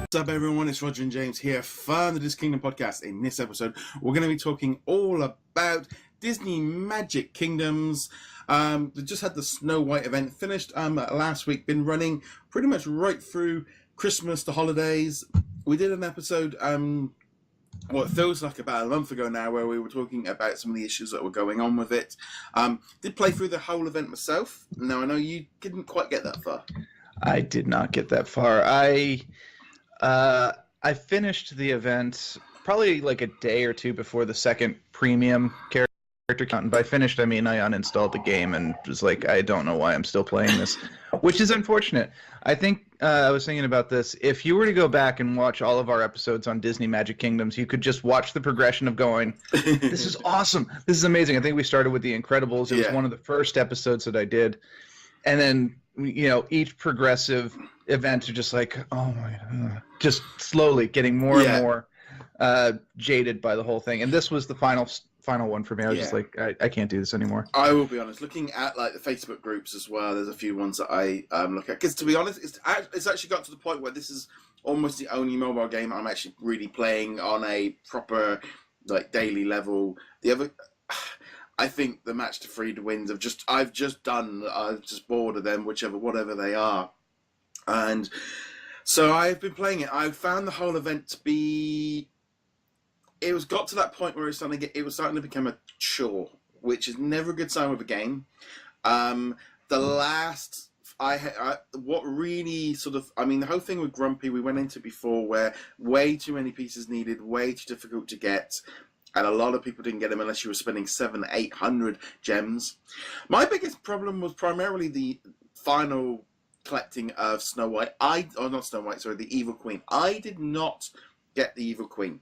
What's up, everyone? It's Roger and James here from the DisKingdom podcast. In this episode, we're going to be talking all about Disney Magic Kingdoms. We just had the Snow White event finished last week, been running pretty much right through Christmas, the holidays. We did an episode, it feels like about a month ago now, where we were talking about some of the issues that were going on with it. Did play through the whole event myself. Now, I know you didn't quite get that far. I did not get that far. I finished the event probably like a day or two before the second premium character count. And by finished, I mean I uninstalled the game and was like, I don't know why I'm still playing this, which is unfortunate. I think I was thinking about this. If you were to go back and watch all of our episodes on Disney Magic Kingdoms, you could just watch the progression of going, this is awesome. This is amazing. I think we started with The Incredibles. It was one of the first episodes that I did. And then, you know, each progressive event are just like, oh my God, just slowly getting more and more jaded by the whole thing. And this was the final one for me. I was just like, I can't do this anymore. I will be honest, looking at like the Facebook groups as well, there's a few ones that I look at, because to be honest, it's actually got to the point where this is almost the only mobile game I'm actually really playing on a proper like daily level. The other, I think the match to free to wins I've just bored of them, whatever they are. And so I've been playing it. I found the whole event to be, it was got to that point where it was starting to become a chore, which is never a good sign with a game. The whole thing with Grumpy we went into before, where way too many pieces needed, way too difficult to get. And a lot of people didn't get them unless you were spending 700-800 gems. My biggest problem was primarily the final collecting of Snow White. The Evil Queen. I did not get the Evil Queen.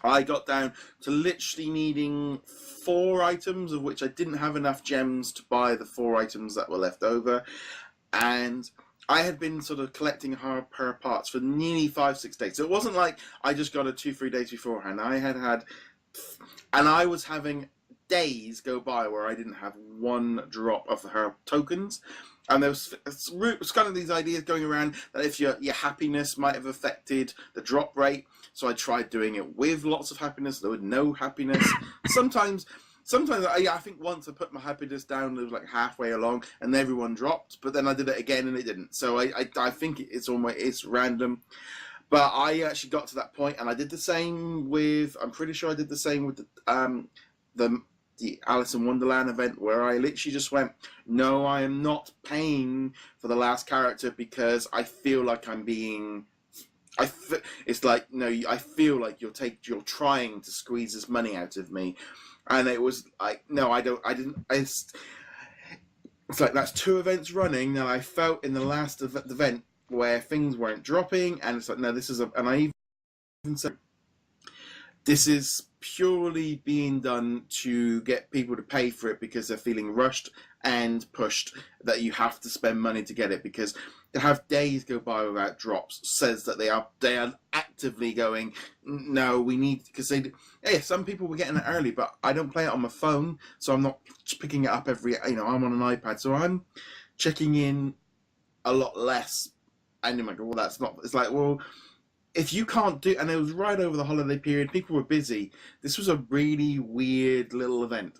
I got down to literally needing 4 items, of which I didn't have enough gems to buy the 4 items that were left over. And I had been sort of collecting her parts for nearly 5-6 days. So it wasn't like I just got it 2-3 days beforehand. And I was having days go by where I didn't have 1 drop of her tokens. And there was kind of these ideas going around that if your happiness might have affected the drop rate. So I tried doing it with lots of happiness, there was no happiness. Sometimes I think once I put my happiness down, it was like halfway along and everyone dropped. But then I did it again and it didn't. So I think it's random. But I actually got to that point, and I did the same with, I'm pretty sure I did the same with the Alice in Wonderland event, where I literally just went, no, I am not paying for the last character because I feel like I'm being, it's like, no, I feel like you're trying to squeeze this money out of me. And it was like, no, it's like, that's 2 events running that I felt in the last event where things weren't dropping, and it's like, no, and I even said, this is purely being done to get people to pay for it because they're feeling rushed and pushed that you have to spend money to get it, because to have days go by without drops says that they are actively going, no, we need, because some people were getting it early, but I don't play it on my phone, so I'm not picking it up I'm on an iPad, so I'm checking in a lot less. And you might go, well, that's not, it's like, well, if you can't do, and it was right over the holiday period, people were busy. This was a really weird little event.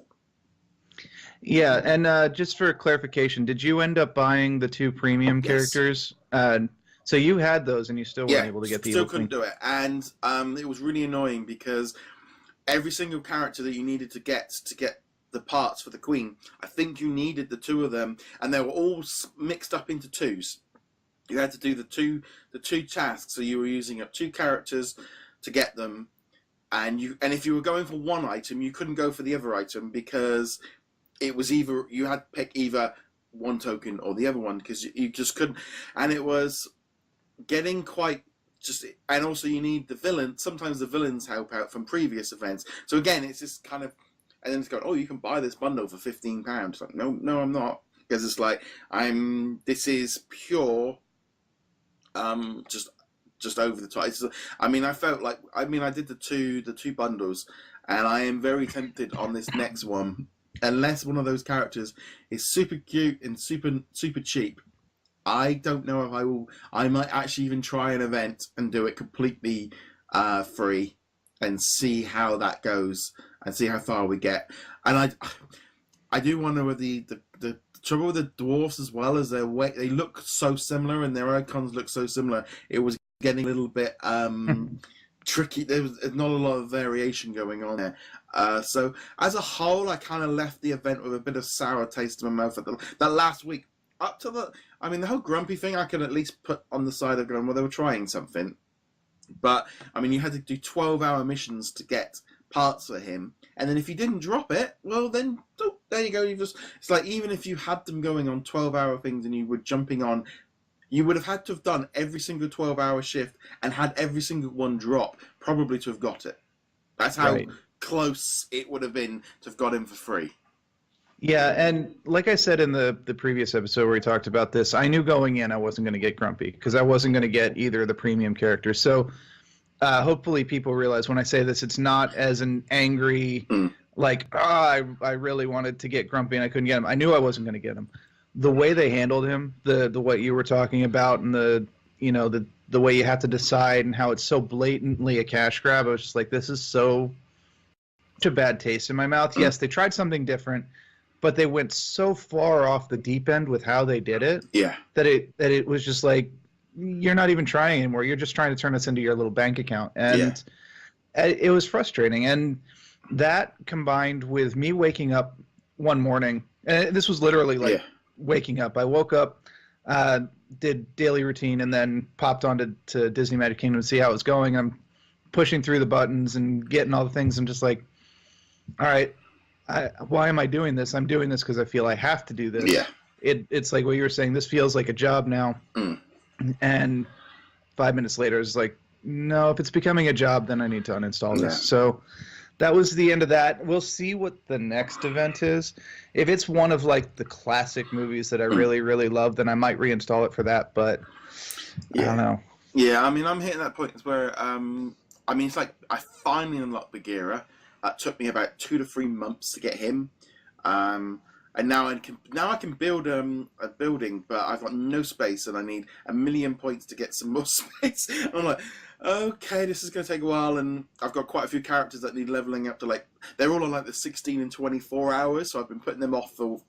Yeah, and just for clarification, did you end up buying the 2 premium characters? So you had those and you still weren't able to get the still couldn't do it. And it was really annoying because every single character that you needed to get the parts for the Queen, I think you needed the 2 of them, and they were all mixed up into 2s. You had to do the two tasks, so you were using up 2 characters to get them, and if you were going for 1 item, you couldn't go for the other item because it was either you had to pick either 1 token or the other one, because you just couldn't, and it was getting quite and also you need the villain. Sometimes the villains help out from previous events, so again it's just kind of, and then it's going, oh, you can buy this bundle for £15. Like, no, I'm not, because it's like this is pure. Just over the top. I did the two bundles, and I am very tempted on this next one, unless one of those characters is super cute and super cheap. I don't know if I will. I might actually even try an event and do it completely free and see how that goes and see how far we get. And I do wonder whether the trouble with the dwarfs as well as their weight, they look so similar and their icons look so similar. It was getting a little bit tricky. There was not a lot of variation going on there. So as a whole, I kind of left the event with a bit of sour taste in my mouth at that last week. Up to the whole grumpy thing, I could at least put on the side of going, well, they were trying something. But, I mean, you had to do 12-hour missions to get parts for him. And then if you didn't drop it, well, then, oh, there you go. It's like, even if you had them going on 12-hour things and you were jumping on, you would have had to have done every single 12-hour shift and had every single one drop, probably to have got it. That's how close it would have been to have got him for free. Yeah, and like I said in the previous episode where we talked about this, I knew going in I wasn't going to get grumpy because I wasn't going to get either of the premium characters. So hopefully people realize when I say this, it's not as an angry, like, I really wanted to get grumpy and I couldn't get him. I knew I wasn't going to get him. The way they handled him, the what you were talking about, and the way you have to decide and how it's so blatantly a cash grab, I was just like, this is such a bad taste in my mouth. Yes, they tried something different, but they went so far off the deep end with how they did it, that it was just like, you're not even trying anymore. You're just trying to turn this into your little bank account, and it was frustrating. And that combined with me waking up one morning, and this was literally like waking up. I woke up, did daily routine, and then popped on to Disney Magic Kingdom to see how it was going. I'm pushing through the buttons and getting all the things. I'm just like, all right. Why am I doing this? I'm doing this because I feel I have to do this. Yeah. It's like what you were saying. This feels like a job now. And 5 minutes later, it's like, no, if it's becoming a job, then I need to uninstall this. So that was the end of that. We'll see what the next event is. If it's one of like the classic movies that I really, really love, then I might reinstall it for that. But I don't know. Yeah, I mean, I'm hitting that point where, it's like I finally unlocked Bagheera. It took me about 2 to 3 months to get him, and now I can build a building, but I've got no space, and I need 1 million points to get some more space. And I'm like, okay, this is going to take a while, and I've got quite a few characters that need leveling up to like they're all on like the 16 and 24 hours, so I've been putting them off for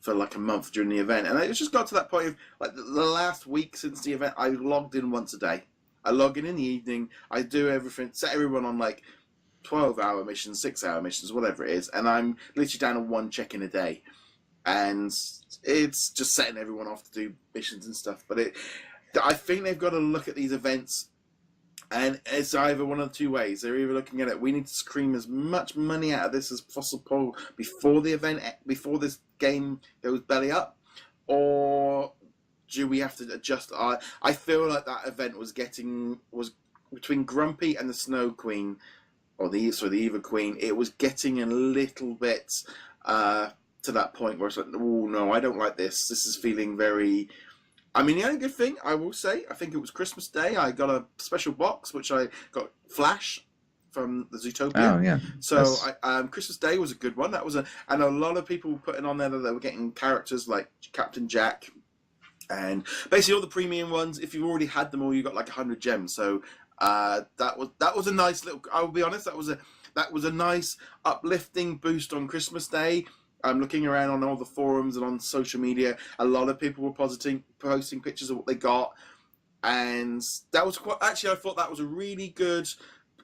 like a month during the event, and it just got to that point of like the last week since the event, I logged in once a day. I log in the evening, I do everything, set everyone on like 12-hour missions, 6-hour missions, whatever it is, and I'm literally down to 1 check-in a day, and it's just setting everyone off to do missions and stuff. But I think they've got to look at these events, and it's either one of 2 ways. They're either looking at it, we need to scream as much money out of this as possible before the event, before this game goes belly up, or do we have to adjust? I feel like that event was between Grumpy and the Snow Queen, or the Eva Queen, it was getting a little bit to that point where it's like, oh no, I don't like this. This is feeling very... I mean, the only good thing, I will say, I think it was Christmas Day, I got a special box, which I got Flash from the Zootopia. Oh, yeah. So Christmas Day was a good one. That was and a lot of people putting on there that they were getting characters like Captain Jack, and basically all the premium ones, if you already had them all, you got like 100 gems. So that was a nice little. I will be honest. That was a nice uplifting boost on Christmas Day. I'm looking around on all the forums and on social media. A lot of people were posting pictures of what they got, and that was quite. Actually, I thought that was a really good.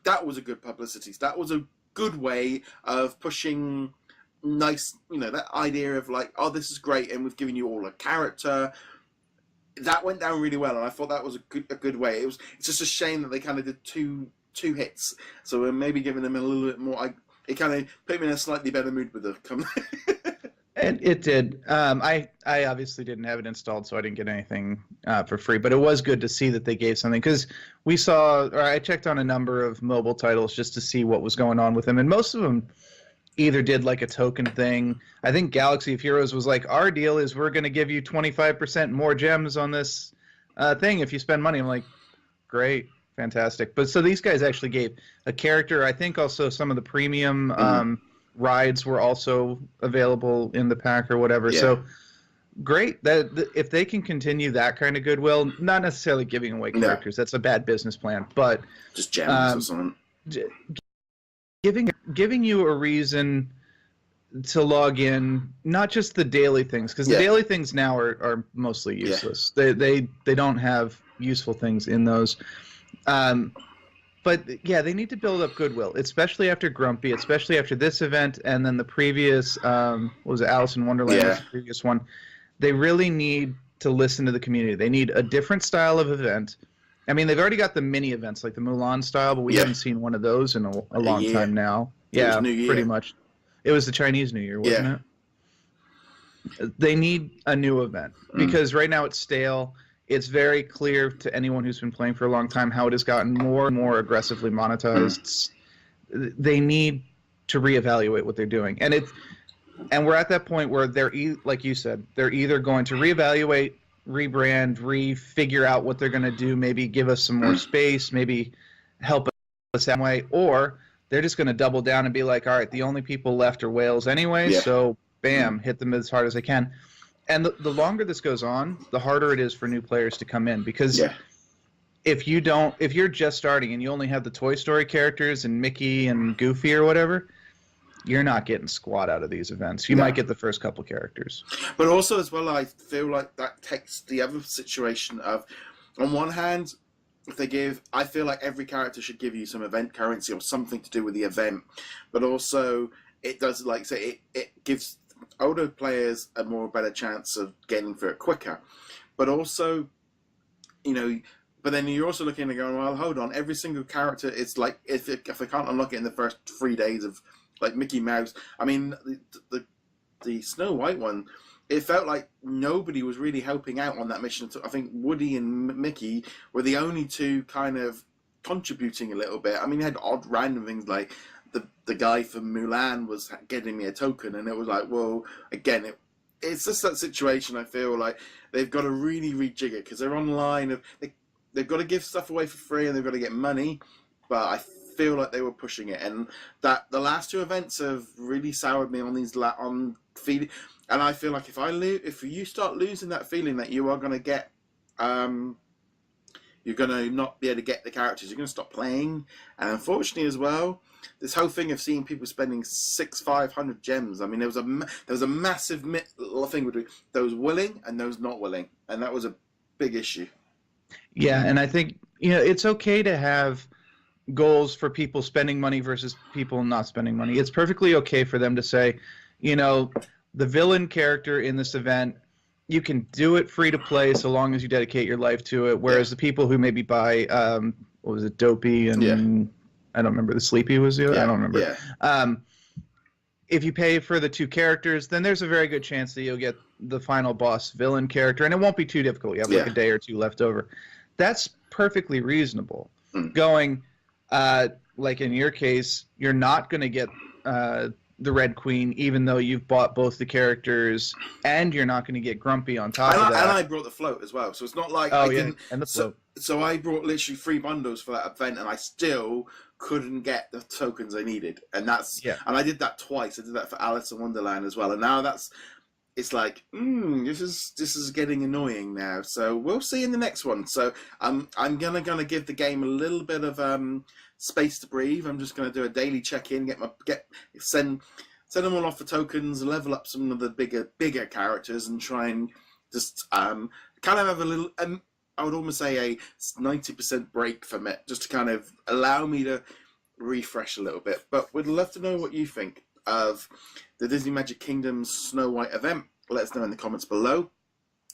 That was a good publicity. That was a good way of pushing nice. That idea of like, oh, this is great, and we've given you all a character. That went down really well, and I thought that was a good way. It's just a shame that they kind of did two hits, so we're maybe giving them a little bit more. It kind of put me in a slightly better mood with the come. And it did. I obviously didn't have it installed, so I didn't get anything for free. But it was good to see that they gave something, because I checked on a number of mobile titles just to see what was going on with them, and most of them either did like a token thing. I think Galaxy of Heroes was like, our deal is we're going to give you 25% more gems on this thing if you spend money. I'm like, great, fantastic. But so these guys actually gave a character. I think also some of the premium rides were also available in the pack or whatever. Yeah. So great. If they can continue that kind of goodwill, not necessarily giving away characters, that's a bad business plan, but just gems or something. Giving you a reason to log in, not just the daily things, because the daily things now are mostly useless. They don't have useful things in those. But yeah, they need to build up goodwill, especially after Grumpy, especially after this event, and then the previous, what was it, Alice in Wonderland was the previous one. They really need to listen to the community. They need a different style of event. I mean, they've already got the mini events, like the Mulan style, but we haven't seen one of those in a long time now. Yeah, pretty much. It was the Chinese New Year, wasn't it? They need a new event, because right now it's stale. It's very clear to anyone who's been playing for a long time how it has gotten more and more aggressively monetized. They need to reevaluate what they're doing. And we're at that point where they're, like you said, they're either going to reevaluate, rebrand, figure out what they're going to do, maybe give us some more space, maybe help us that way, or they're just going to double down and be like, all right, the only people left are whales anyway, so bam, hit them as hard as I can. And the longer this goes on, the harder it is for new players to come in, because if you're just starting and you only have the Toy Story characters and Mickey and Goofy or whatever, you're not getting squat out of these events. You might get the first couple characters. But also as well, I feel like that takes the other situation of, on one hand, I feel like every character should give you some event currency or something to do with the event. But also, it does, like say, it gives older players a better chance of getting through it quicker. But also, but then you're also looking and going, well, hold on, every single character, it's like, if I can't unlock it in the first 3 days of, like, Mickey Mouse, I mean, the Snow White one, it felt like nobody was really helping out on that mission. I think Woody and Mickey were the only two kind of contributing a little bit. I mean, you had odd random things like the guy from Mulan was getting me a token, and it was like, well, again, it's just that situation. I feel like they've got to really rejig it, because they're online. They've got to give stuff away for free, and they've got to get money, but I feel like they were pushing it, and that the last two events have really soured me on these on feeling. And I feel like if you start losing that feeling that you are going to get, you're going to not be able to get the characters, you're going to stop playing. And unfortunately as well, this whole thing of seeing people spending 500 gems. I mean, there was a massive thing between those willing and those not willing, and that was a big issue. Yeah, and I think it's okay to have goals for people spending money versus people not spending money. It's perfectly okay for them to say, the villain character in this event, you can do it free to play so long as you dedicate your life to it. Whereas the people who maybe buy, what was it, Dopey and I don't remember, the Sleepy was the other. I don't remember. Yeah. If you pay for the two characters, then there's a very good chance that you'll get the final boss villain character, and it won't be too difficult. You have like a day or two left over. That's perfectly reasonable. Going, like in your case, you're not going to get the Red Queen, even though you've bought both the characters, and you're not going to get Grumpy on top of that. And I brought the float as well, so it's not like and the float. So I brought literally 3 bundles for that event, and I still couldn't get the tokens I needed, and and I did that twice. I did that for Alice in Wonderland as well, and now it's like, this is getting annoying now. So we'll see in the next one. So I'm gonna give the game a little bit of space to breathe. I'm just gonna do a daily check-in, send them all off for tokens, level up some of the bigger characters, and try and just kind of have a little. I would almost say a 90% break from it, just to kind of allow me to refresh a little bit. But we'd love to know what you think of the Disney Magic Kingdom's Snow White event. Let us know in the comments below.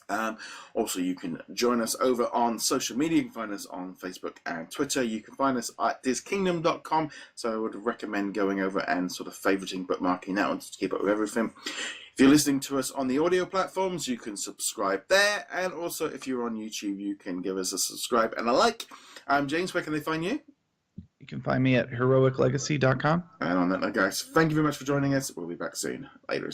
Also, you can join us over on social media. You can find us on Facebook and Twitter. You can find us at DisKingdom.com. So I would recommend going over and sort of favoriting, bookmarking that one to keep up with everything. If you're listening to us on the audio platforms, you can subscribe there. And also, if you're on YouTube, you can give us a subscribe and a like. James, where can they find you? You can find me at heroiclegacy.com. And on that note, guys, thank you very much for joining us. We'll be back soon. Later.